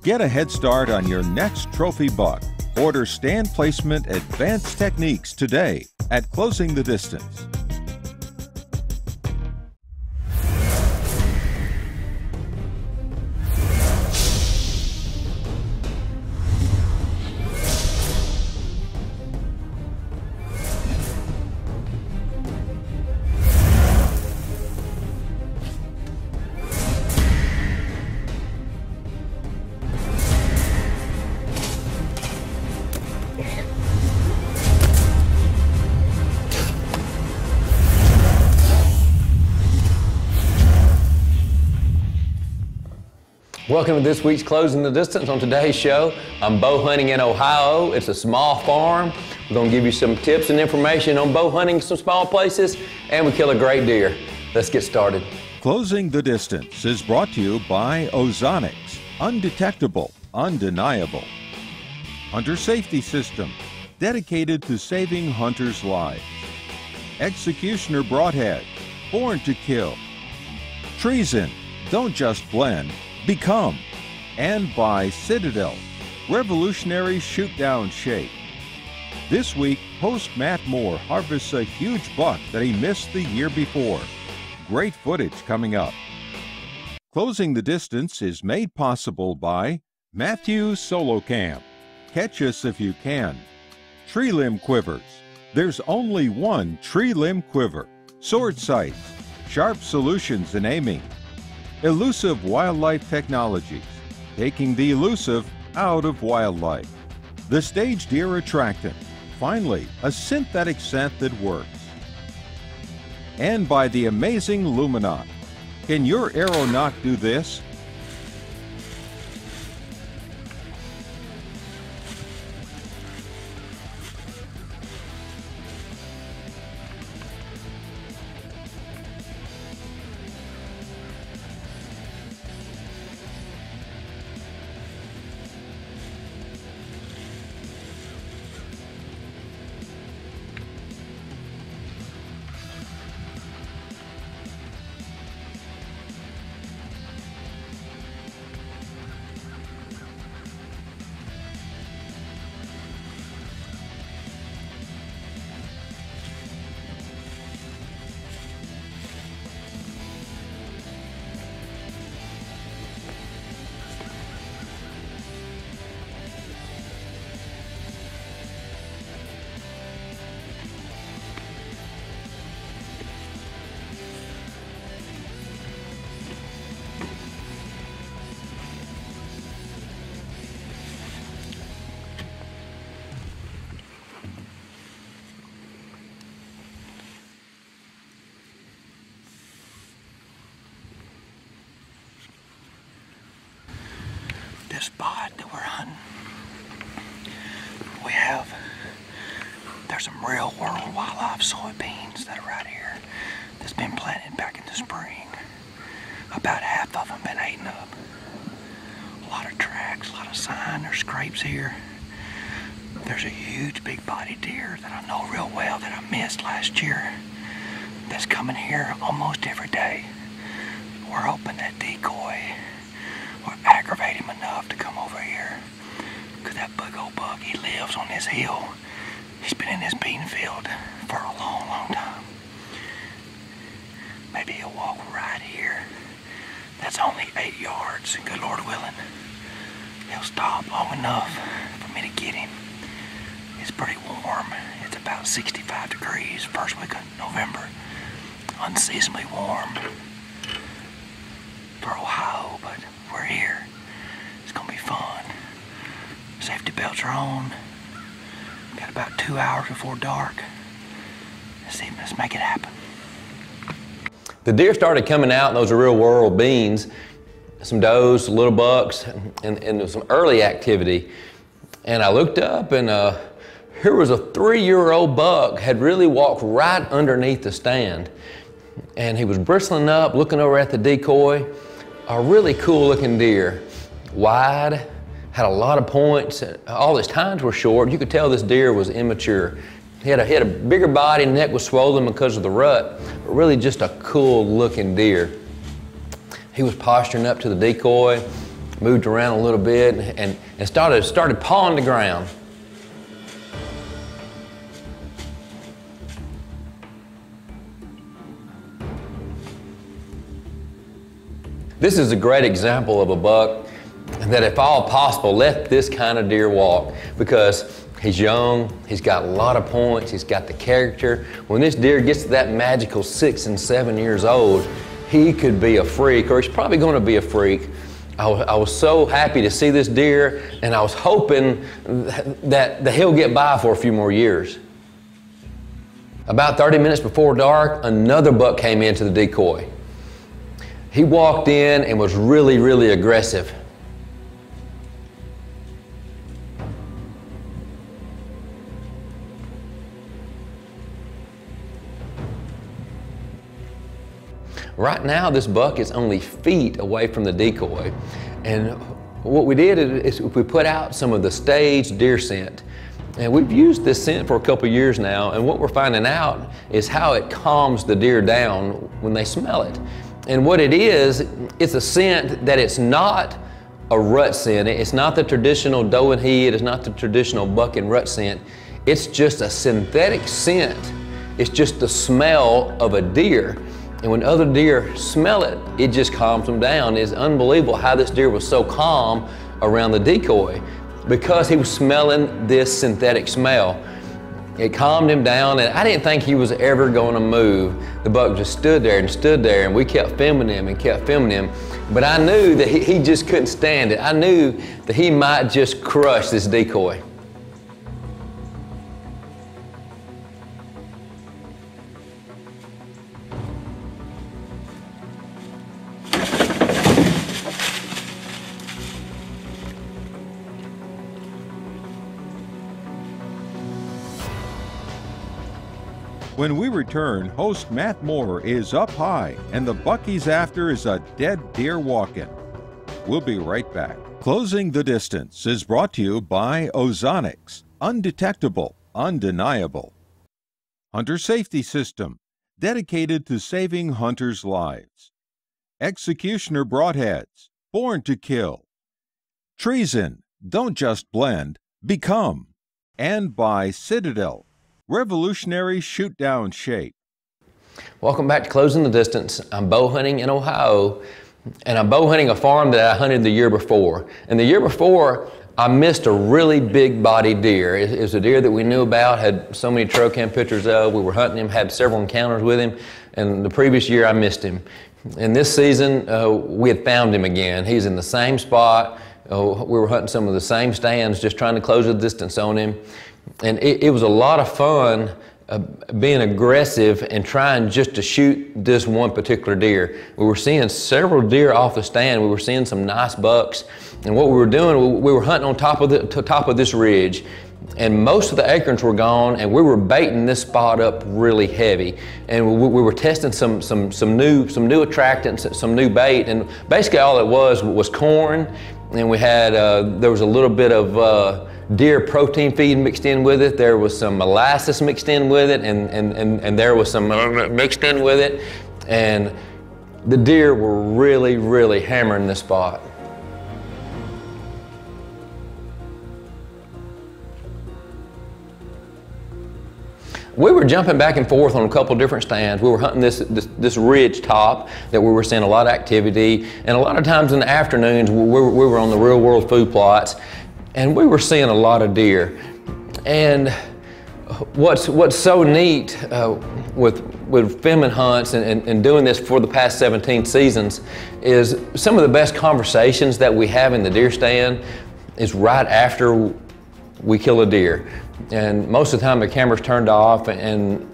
Get a head start on your next trophy buck. Order stand placement advanced techniques today at Closing the Distance. Welcome to this week's Closing the Distance. On today's show, I'm bow hunting in Ohio. It's a small farm. We're going to give you some tips and information on bow hunting some small places, and we kill a great deer. Let's get started. Closing the Distance is brought to you by Ozonics, undetectable, undeniable. Hunter Safety System, dedicated to saving hunters' lives. Executioner Broadhead, born to kill. Treason, don't just blend, become. And by Citadel, revolutionary shoot-down shape. This week, host Matt Moore harvests a huge buck that he missed the year before. Great footage coming up. Closing the Distance is made possible by Matthews Solo Cam. Catch us if you can. Tree limb quivers. There's only one tree limb quiver. Sword sights. Sharp solutions in aiming. Elusive Wildlife Technologies, taking the elusive out of wildlife. The Stage Deer Attractant, finally, a synthetic scent that works. And by the amazing Luminaut. Can your arrow not do this? This spot that we're hunting, there's some real world wildlife soybeans that are right here that's been planted back in the spring. About half of them been eaten up. A lot of tracks, a lot of sign, there's scrapes here. There's a huge big body deer that I know real well that I missed last year that's coming here almost every day. We're hoping that Decoy will aggravate him enough to come over here. Because that big old buck, he lives on this hill. He's been in this bean field for a long, long time. Maybe he'll walk right here. That's only 8 yards, good Lord willing. He'll stop long enough for me to get him. It's pretty warm. It's about 65 degrees first week of November. Unseasonably warm for Ohio, but we're here. It's gonna be fun. Safety belts are on. Got about 2 hours before dark. Let's make it happen. The deer started coming out, and those are real world beans. Some does, little bucks, and some early activity. And I looked up, and here was a 3-year-old buck had really walked right underneath the stand. And he was bristling up, looking over at the decoy. A really cool looking deer. Wide, had a lot of points. All his tines were short. You could tell this deer was immature. He had a bigger body, neck was swollen because of the rut, but really just a cool looking deer. He was posturing up to the decoy. moved around a little bit, and started pawing the ground. This is a great example of a buck that, if all possible, let this kind of deer walk, because he's young, he's got a lot of points, he's got the character. When this deer gets to that magical 6 and 7 years old, he could be a freak, or he's probably going to be a freak. I was so happy to see this deer, and I was hoping that he'll get by for a few more years. About 30 minutes before dark, another buck came into the decoy. He walked in and was really, really aggressive. Right now, this buck is only feet away from the decoy. And what we did is we put out some of the staged deer scent. And we've used this scent for a couple years now, and what we're finding out is how it calms the deer down when they smell it. And what it is, it's a scent that it's not a rut scent. It's not the traditional doe and head. It's not the traditional buck and rut scent. It's just a synthetic scent. It's just the smell of a deer. And when other deer smell it, it just calms them down. It's unbelievable how this deer was so calm around the decoy, because he was smelling this synthetic smell. It calmed him down, and I didn't think he was ever going to move. The buck just stood there, and we kept filming him and kept filming him. But I knew that he just couldn't stand it. I knew that he might just crush this decoy. When we return, host Matt Moore is up high, and the buck he's after is a dead deer walking. We'll be right back. Closing the Distance is brought to you by Ozonics, undetectable, undeniable. Hunter Safety System, dedicated to saving hunters' lives. Executioner Broadheads, born to kill. Treason, don't just blend, become. And by Citadel, revolutionary shoot-down shape. Welcome back to Closing the Distance. I'm bow hunting in Ohio, and I'm bow hunting a farm that I hunted the year before. And the year before, I missed a really big bodied deer. It was a deer that we knew about, had so many trail cam pictures of. We were hunting him, had several encounters with him, and the previous year I missed him. And this season, we had found him again. He's in the same spot. We were hunting some of the same stands, just trying to close the distance on him. And it was a lot of fun being aggressive and trying just to shoot this one particular deer. We were seeing several deer off the stand. We were seeing some nice bucks. And what we were doing, we were hunting on top of this ridge. And most of the acorns were gone, and we were baiting this spot up really heavy. And we were testing some new attractants, some new bait. And basically all it was corn. And we had, there was a little bit of deer protein feed mixed in with it. There was some molasses mixed in with it, and there was some mixed in with it. And the deer were really, really hammering this spot. We were jumping back and forth on a couple different stands. We were hunting this ridge top that we were seeing a lot of activity, and a lot of times in the afternoons we were on the real world food plots, and we were seeing a lot of deer. And what's so neat with filming hunts and doing this for the past 17 seasons is some of the best conversations that we have in the deer stand is right after we kill a deer. And most of the time the camera's turned off, and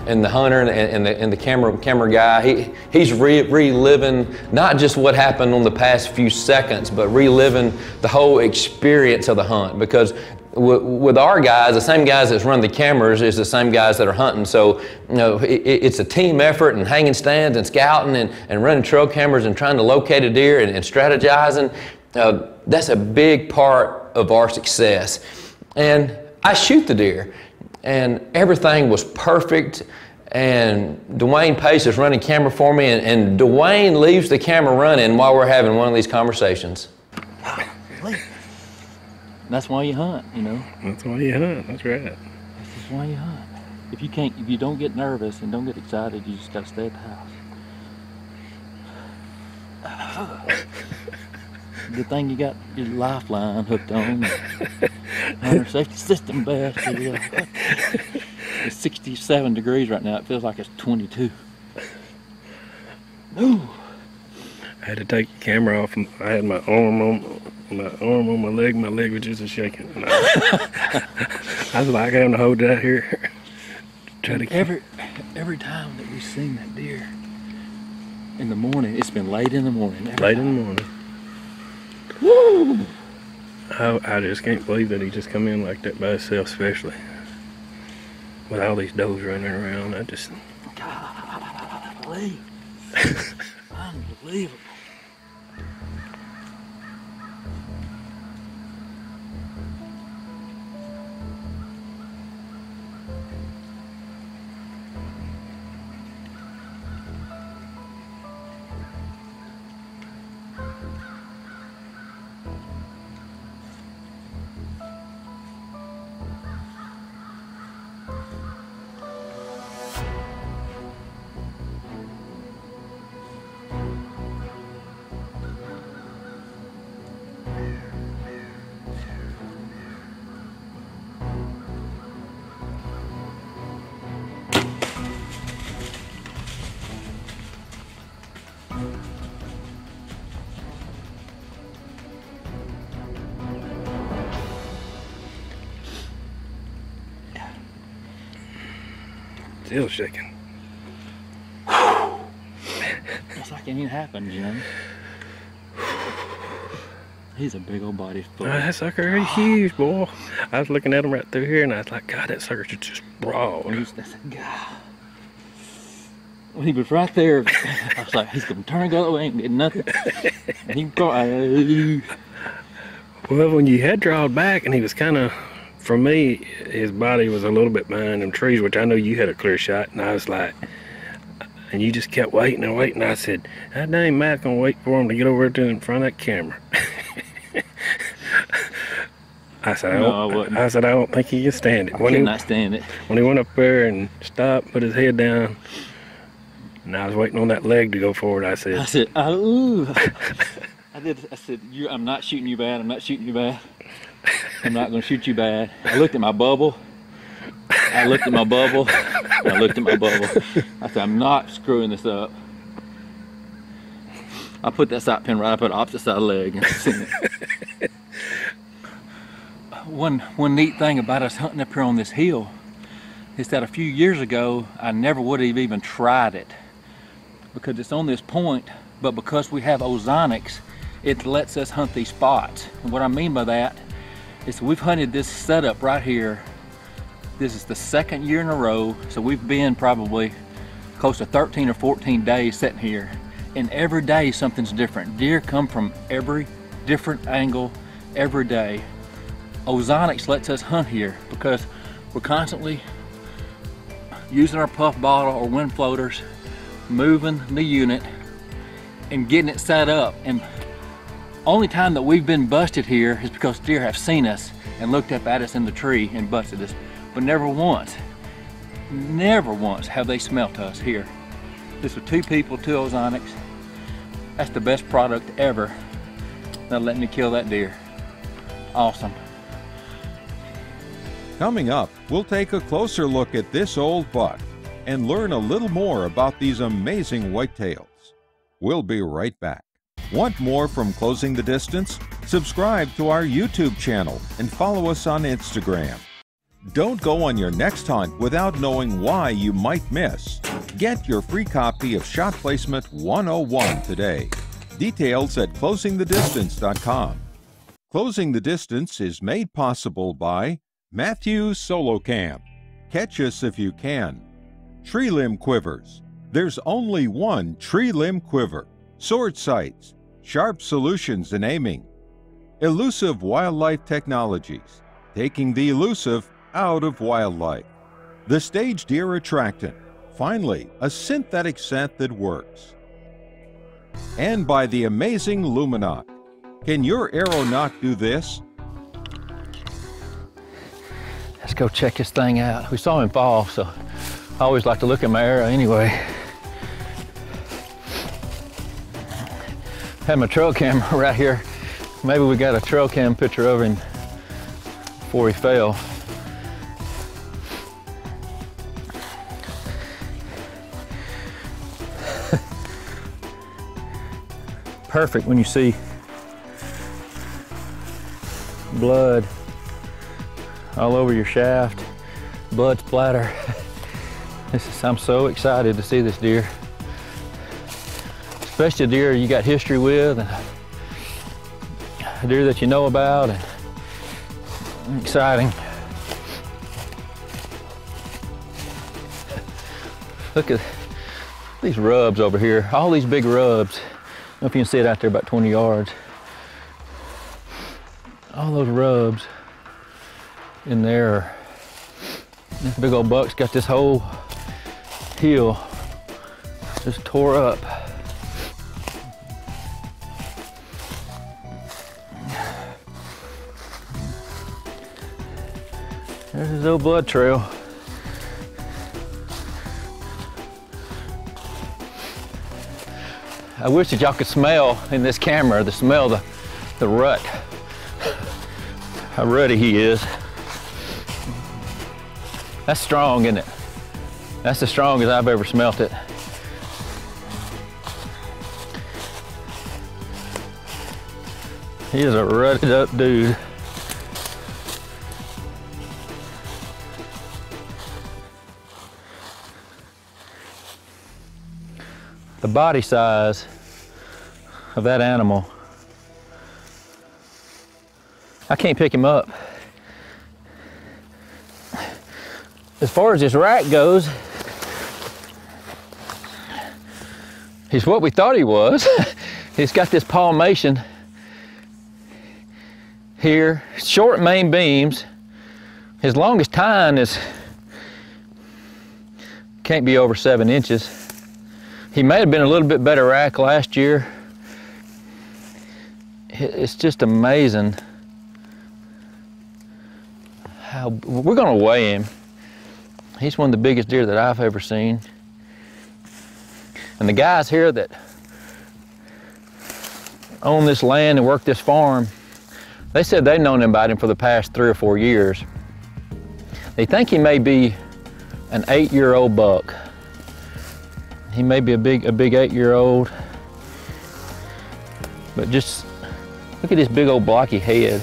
the hunter and the camera guy, he's reliving not just what happened on the past few seconds, but reliving the whole experience of the hunt. Because with our guys, the same guys that's run the cameras is the same guys that are hunting. So you know, it's a team effort, and hanging stands and scouting and running trail cameras and trying to locate a deer and strategizing. That's a big part of our success. And I shoot the deer, and everything was perfect, and Dwayne Pace is running camera for me, and Dwayne leaves the camera running while we're having one of these conversations. Golly. That's why you hunt, you know. That's why you hunt. That's right. That's just why you hunt. If you don't get nervous and don't get excited, you just gotta stay at the house. Good thing you got your lifeline hooked on. Hunter safety system best. It's 67 degrees right now. It feels like it's 22. Ooh. I had to take the camera off. I had my arm on my leg. My leg was just shaking. And I was like, having to hold it out here. Try to every time that we've seen that deer in the morning, it's been late in the morning. Late in the morning. Woo! I just can't believe that he just come in like that by himself, especially with all these does running around. I just Golly. Unbelievable. still shaking. It's like it ain't happened, you know. He's a big old body. That sucker is huge, boy. I was looking at him right through here, and I was like, God, that sucker's just broad. I said, God. When he was right there, I was like, he's gonna turn and go that way, ain't getting nothing. And he probably, well, when you had drawed back, and he was kind of, for me, his body was a little bit behind them trees, which I know you had a clear shot, and I was like, and you just kept waiting and waiting. I said, that dang Matt's gonna wait for him to get over to in front of that camera. I said, I don't think he can stand it. I cannot stand it. When he went up there and stopped, put his head down, and I was waiting on that leg to go forward, I said, ooh. I said, I'm not shooting you bad. I'm not shooting you bad. I'm not gonna shoot you bad. I looked at my bubble. I looked at my bubble. I looked at my bubble. I said, I'm not screwing this up. I put that sight pin right up at the opposite side of the leg and seen it. One neat thing about us hunting up here on this hill is that a few years ago, I never would have even tried it because it's on this point, but because we have ozonics, it lets us hunt these spots. And what I mean by that is we've hunted this setup right here. This is the second year in a row, so we've been probably close to 13 or 14 days sitting here, and every day something's different. Deer come from every different angle every day. Ozonics lets us hunt here because we're constantly using our puff bottle or wind floaters, moving the unit and getting it set up. And only time that we've been busted here is because deer have seen us and looked up at us in the tree and busted us. But never once have they smelt us here. This was 2 people, 2 ozonics. That's the best product ever. Now let me kill that deer. Awesome. Coming up, we'll take a closer look at this old buck and learn a little more about these amazing whitetails. We'll be right back. Want more from Closing the Distance? Subscribe to our YouTube channel and follow us on Instagram. Don't go on your next hunt without knowing why you might miss. Get your free copy of Shot Placement 101 today. Details at closingthedistance.com. Closing the Distance is made possible by Matthews Solo Cam. Catch us if you can. Tree Limb Quivers. There's only one tree limb quiver. Sword Sights. Sharp solutions in aiming. Elusive Wildlife Technologies. Taking the elusive out of wildlife. The Stage Deer Attractant. Finally, a synthetic scent that works. And by the amazing Luminoc. Can your arrow not do this? Let's go check this thing out. We saw him fall, so I always like to look at my arrow anyway. Had my trail camera right here. Maybe we got a trail cam picture of him before he fell. Perfect when you see blood all over your shaft, blood splatter. I'm so excited to see this deer. Especially a deer you got history with, and a deer that you know about, and exciting. Look at these rubs over here, all these big rubs. I don't know if you can see it out there about 20 yards. All those rubs in there. This big old buck's got this whole heel just tore up. There's his old blood trail. I wish that y'all could smell in this camera, the rut. How ruddy he is. That's strong, isn't it? That's the strongest I've ever smelt it. He is a rutted up dude. The body size of that animal, I can't pick him up. As far as this rack goes, he's what we thought he was. He's got this palmation here, short main beams. His longest tine can't be over 7 inches. He may have been a little bit better rack last year. It's just amazing how we're gonna weigh him. He's one of the biggest deer that I've ever seen. And the guys here that own this land and work this farm, they said they've known about him for the past 3 or 4 years. They think he may be an 8-year-old buck. He may be a big 8-year-old, but just look at this big old blocky head,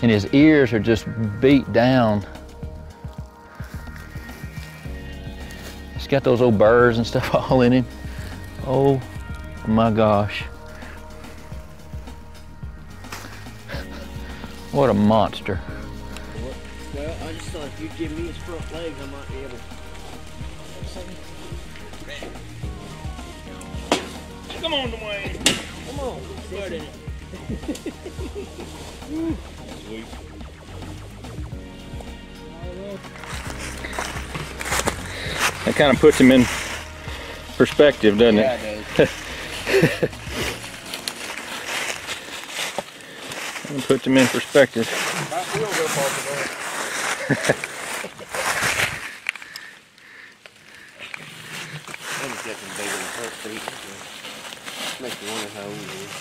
and his ears are just beat down. He's got those old burrs and stuff all in him. Oh my gosh. What a monster. Well, I just thought if you'd give me his front legs, I might be able to. Come on, Dwayne. Come on, start in it. Sweet. That kind of puts him in perspective, doesn't it? Yeah, it does. It puts him in perspective. We don't go far from there. I'm just getting big in the front feet. Makes me wonder how old he is.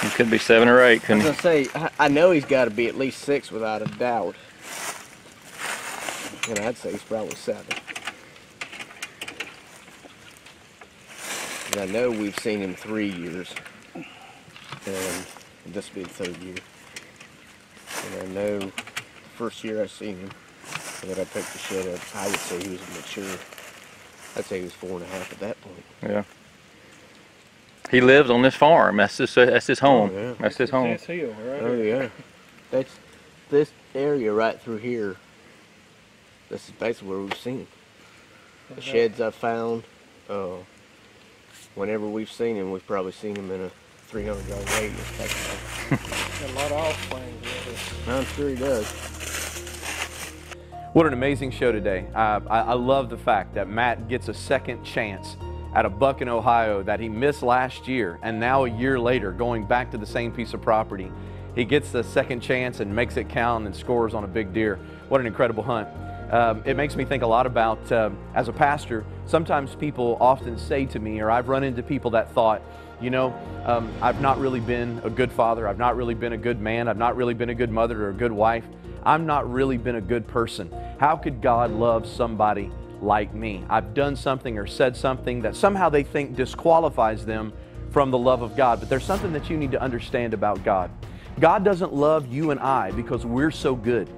He could be 7 or 8, I couldn't was he? gonna say, I know he's got to be at least 6 without a doubt. And I'd say he's probably 7. And I know we've seen him 3 years. And this will be the 3rd year. And I know the first year I seen him, that I picked the shed up, I would say he was mature. I'd say he was 4 1/2 at that point. Yeah. He lives on this farm. That's his home. Oh, yeah. That's his home. hill, right? Oh yeah. That's this area right through here. This is basically where we've seen him. The sheds I found, whenever we've seen him, we've probably seen him in a 300-yard radius. Got a lot of offspring. I'm sure he does. What an amazing show today. I love the fact that Matt gets a second chance at a buck in Ohio that he missed last year, and now a year later, going back to the same piece of property, he gets the second chance and makes it count and scores on a big deer. What an incredible hunt. It makes me think a lot about, as a pastor, sometimes people often say to me, or I've run into people that thought, you know, I've not really been a good father, I've not really been a good man, I've not really been a good mother or a good wife, I'm not really been a good person. How could God love somebody like me? I've done something or said something that somehow they think disqualifies them from the love of God. But there's something that you need to understand about God. God doesn't love you and I because we're so good.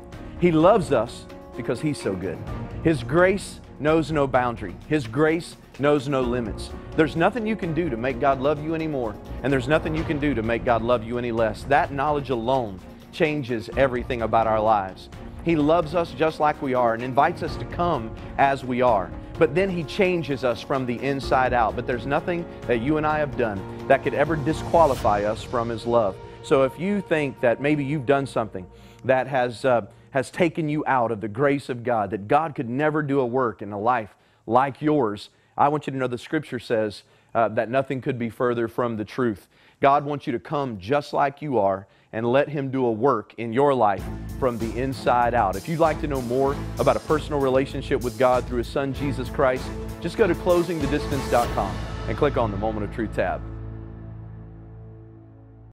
He loves us because He's so good. His grace knows no boundary. His grace knows no limits. There's nothing you can do to make God love you anymore, and there's nothing you can do to make God love you any less. That knowledge alone changes everything about our lives. He loves us just like we are and invites us to come as we are. But then He changes us from the inside out. But there's nothing that you and I have done that could ever disqualify us from His love. So if you think that maybe you've done something that has taken you out of the grace of God, that God could never do a work in a life like yours, I want you to know the Scripture says that nothing could be further from the truth. God wants you to come just like you are and let Him do a work in your life from the inside out. If you'd like to know more about a personal relationship with God through His Son, Jesus Christ, just go to closingthedistance.com and click on the Moment of Truth tab.